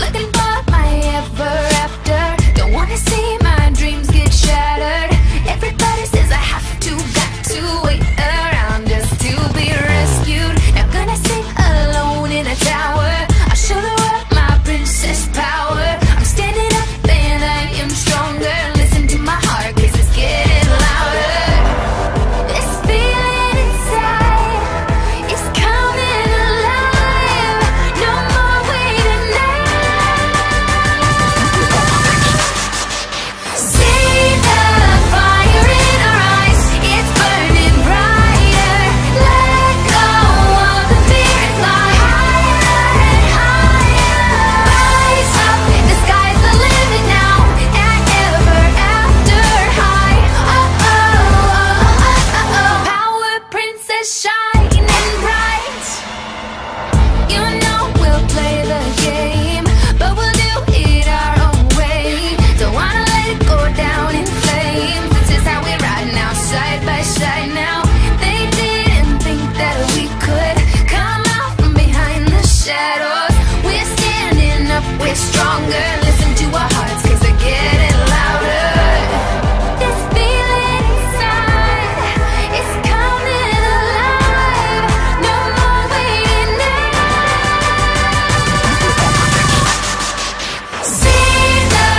Looking for my ever after. Don't wanna see my dreams get shattered. Everybody says I have to, got to wait around just to be rescued. Not gonna sit alone in a tower. I'll show the world my princess power. I'm standing up and I am stronger. Listen to my heart 'cause it's getting louder. This feeling inside is coming alive. No more waiting now. See the fire in our eyes, it's burning brighter. Let go of the fear and fly higher and higher. Rise up, the sky's the limit now, and ever after high. Oh, oh, oh, oh, oh. Power princess shining bright. You know we'll play the game, but we'll do it our own way. Don't wanna let it go down in flames. This is how we ride now, side by side now. They didn't think that we could come out from behind the shadows. We're standing up, we're stronger. Listen to our hearts 'cause they're getting louder. This feeling inside is coming alive. No more waiting now. See the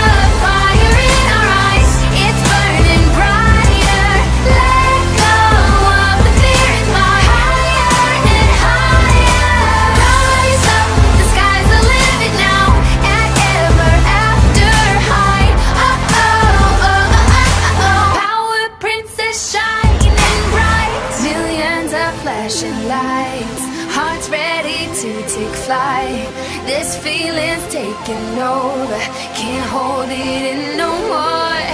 fire in our eyes, it's burning brighter. Let go of the fear and fly higher and higher. Rise up, the sky's the limit now, and ever after high. Oh, oh, oh, oh, oh. Power princess shining bright. Millions of flashing lights, hearts ready to take flight. This feeling's taking over, can't hold it in no more.